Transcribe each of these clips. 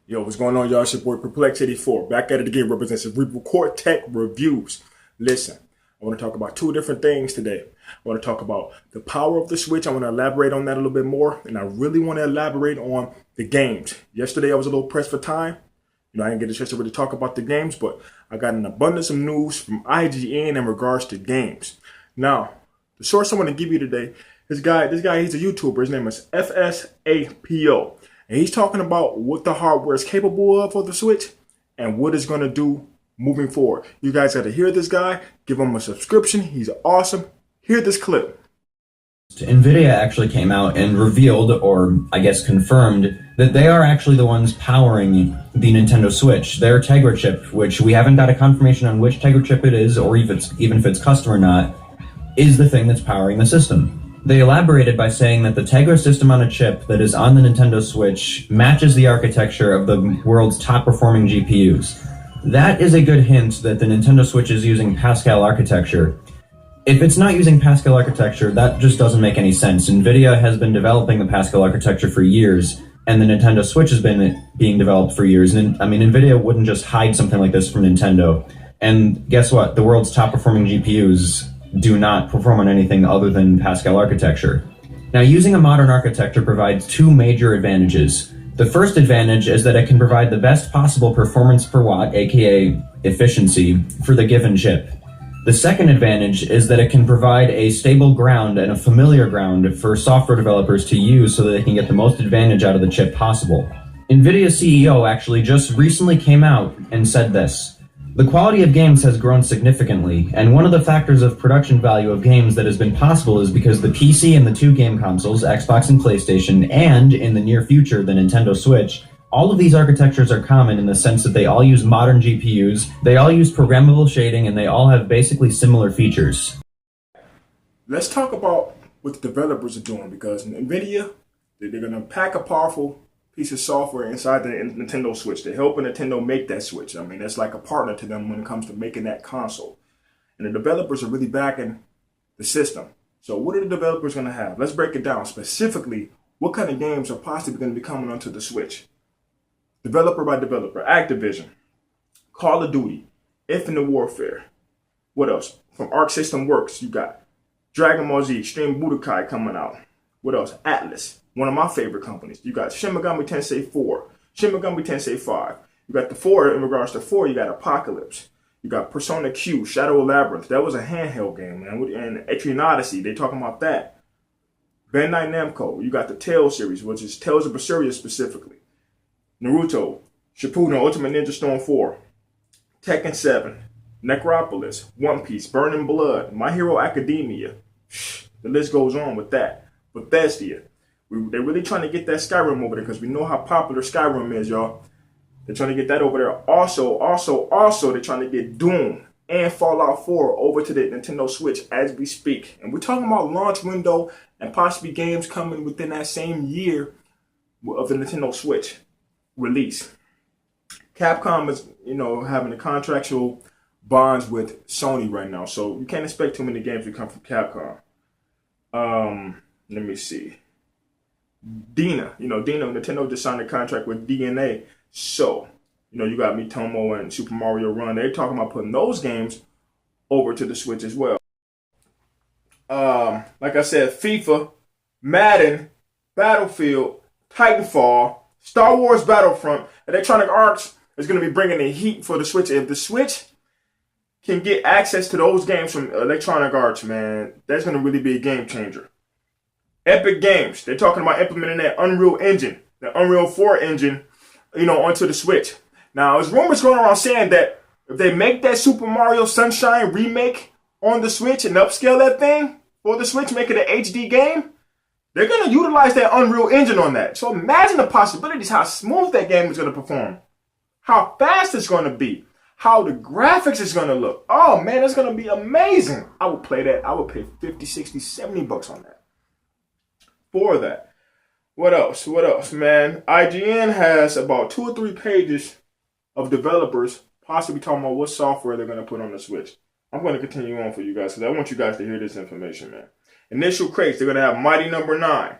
Yo, what's going on, y'all? It's your boy Perplex84. Back at it again, represents Cerebral Core Tech Reviews. Listen, I want to talk about two different things today. I want to talk about the power of the Switch. I want to elaborate on that a little bit more. And I really want to elaborate on the games. Yesterday, I was a little pressed for time. I didn't get a chance to really talk about the games, but I got an abundance of news from IGN in regards to games. Now, the source I want to give you today, this guy, he's a YouTuber. His name is FSAPO. And he's talking about what the hardware is capable of for the Switch and what it's going to do moving forward. You guys got to hear this guy. Give him a subscription. He's awesome. Hear this clip. NVIDIA actually came out and revealed, or I guess confirmed, that they are actually the ones powering the Nintendo Switch. Their Tegra chip, which we haven't got a confirmation on which Tegra chip it is, or even if it's custom or not, is the thing that's powering the system. They elaborated by saying that the Tegra system on a chip that is on the Nintendo Switch matches the architecture of the world's top-performing GPUs. That is a good hint that the Nintendo Switch is using Pascal architecture. If it's not using Pascal architecture, that just doesn't make any sense. NVIDIA has been developing the Pascal architecture for years, and the Nintendo Switch has been being developed for years. And I mean, NVIDIA wouldn't just hide something like this from Nintendo. And guess what? The world's top-performing GPUs do not perform on anything other than Pascal architecture. Now, using a modern architecture provides two major advantages. The first advantage is that it can provide the best possible performance per watt, aka efficiency, for the given chip. The second advantage is that it can provide a stable ground and a familiar ground for software developers to use so that they can get the most advantage out of the chip possible. NVIDIA's CEO actually just recently came out and said this: "The quality of games has grown significantly, and one of the factors of production value of games that has been possible is because the PC and the two game consoles, Xbox and PlayStation, and, in the near future, the Nintendo Switch, all of these architectures are common in the sense that they all use modern GPUs, they all use programmable shading, and they all have basically similar features." Let's talk about what the developers are doing, because NVIDIA, they're going to pack a powerful piece of software inside the Nintendo Switch to help Nintendo make that Switch. I mean, that's like a partner to them when it comes to making that console. And the developers are really backing the system. So what are the developers going to have? Let's break it down. Specifically, what kind of games are possibly going to be coming onto the Switch? Developer by developer: Activision, Call of Duty, Infinite Warfare. What else? From Arc System Works, you got Dragon Ball Z Extreme Budokai coming out. What else? Atlas, one of my favorite companies. You got Shin Megami Tensei 4, Shin Megami Tensei 5. You got the 4, in regards to 4, you got Apocalypse. You got Persona Q, Shadow Labyrinth. That was a handheld game, man. And Etrian Odyssey, they talking about that. Bandai Namco, you got the Tales series, which is Tales of Berseria specifically. Naruto, Shippuden, Ultimate Ninja Storm 4, Tekken 7, Necropolis, One Piece, Burning Blood, My Hero Academia. The list goes on with that. Bethesda, they're really trying to get that Skyrim over there because we know how popular Skyrim is, y'all. They're trying to get that over there. Also, they're trying to get Doom and Fallout 4 over to the Nintendo Switch as we speak. And we're talking about launch window and possibly games coming within that same year of the Nintendo Switch release. Capcom is, having the contractual bonds with Sony right now, so you can't expect too many games to come from Capcom. Let me see. Nintendo just signed a contract with DNA. So, you got Miitomo and Super Mario Run. They're talking about putting those games over to the Switch as well. Like I said, FIFA, Madden, Battlefield, Titanfall, Star Wars Battlefront, Electronic Arts is going to be bringing the heat for the Switch. If the Switch can get access to those games from Electronic Arts, man, that's going to really be a game changer. Epic Games, they're talking about implementing that Unreal Engine, the Unreal 4 engine, onto the Switch. Now, there's rumors going around saying that if they make that Super Mario Sunshine remake on the Switch and upscale that thing for the Switch, make it an HD game, they're going to utilize that Unreal Engine on that. So imagine the possibilities, how smooth that game is going to perform, how fast it's going to be, how the graphics is going to look. Oh, man, it's going to be amazing. I would play that. I would pay 50, 60, 70 bucks on that. For that. What else, man? IGN has about 2 or 3 pages of developers possibly talking about what software they're going to put on the Switch. I'm going to continue on for you guys because I want you guys to hear this information, man. Initial crates, they're going to have Mighty Number 9,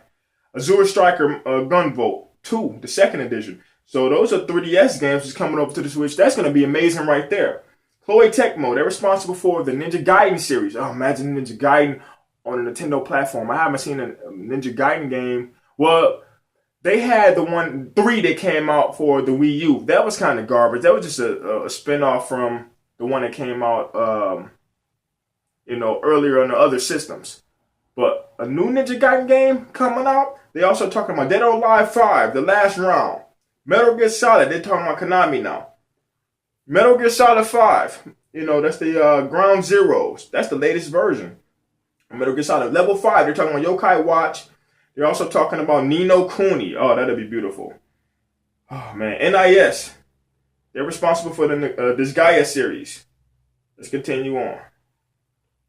Azure Striker Gunvolt 2, the second edition, So those are 3DS games that's coming over to the Switch. That's going to be amazing right there. Koei Tecmo, they're responsible for the Ninja Gaiden series. Oh, imagine Ninja Gaiden on a Nintendo platform. I haven't seen a Ninja Gaiden game. Well, they had the 3 that came out for the Wii U. That was kind of garbage. That was just a spin-off from the one that came out, earlier on the other systems. But a new Ninja Gaiden game coming out. They also talking about Dead or Alive 5, The Last Round. Metal Gear Solid, they're talking about Konami now. Metal Gear Solid 5, that's the Ground Zeroes. That's the latest version. Metal Gear Solid Level 5, they're talking about Yokai Watch. They're also talking about Ni no Kuni. Oh, that'd be beautiful. Oh, man. NIS, they're responsible for this Gaia series. Let's continue on.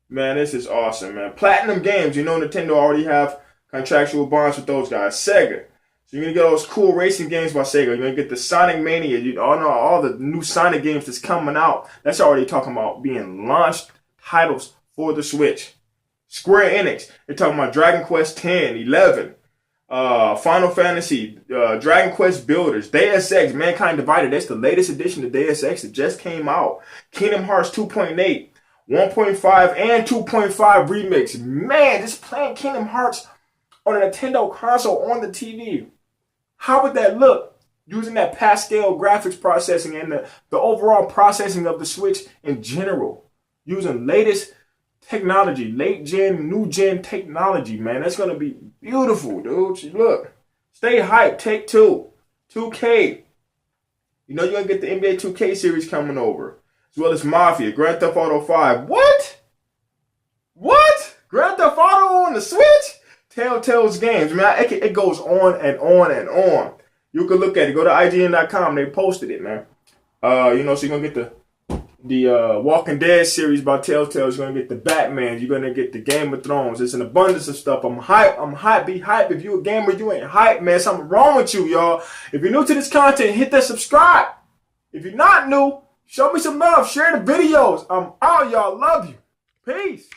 Man, this is awesome, man. Platinum Games, Nintendo already have contractual bonds with those guys. Sega. So you're going to get all those cool racing games by Sega. You're going to get the Sonic Mania. You know all the new Sonic games that's coming out. That's already talking about being launched titles for the Switch. Square Enix. They're talking about Dragon Quest 10, 11, Final Fantasy, Dragon Quest Builders, Deus Ex, Mankind Divided. That's the latest edition of Deus Ex that just came out. Kingdom Hearts 2.8, 1.5, and 2.5 remix. Man, just playing Kingdom Hearts on a Nintendo console on the TV. How would that look? Using that Pascal graphics processing and the overall processing of the Switch in general. Using latest technology, late gen, new gen technology, man. That's going to be beautiful, dude. Look, stay hyped. Take Two, 2K. You're going to get the NBA 2K series coming over. As well as Mafia, Grand Theft Auto 5. What? Grand Theft Auto on the Switch? Telltale's games. Man, it goes on and on and on. You can look at it. Go to IGN.com. They posted it, man. So you're going to get the Walking Dead series by Telltale. You're going to get the Batman. You're going to get the Game of Thrones. It's an abundance of stuff. I'm hype. Be hype. If you a gamer, you ain't hype, man. Something wrong with you, y'all. If you're new to this content, hit that subscribe. If you're not new, show me some love. Share the videos. I'm out, y'all. Love you. Peace.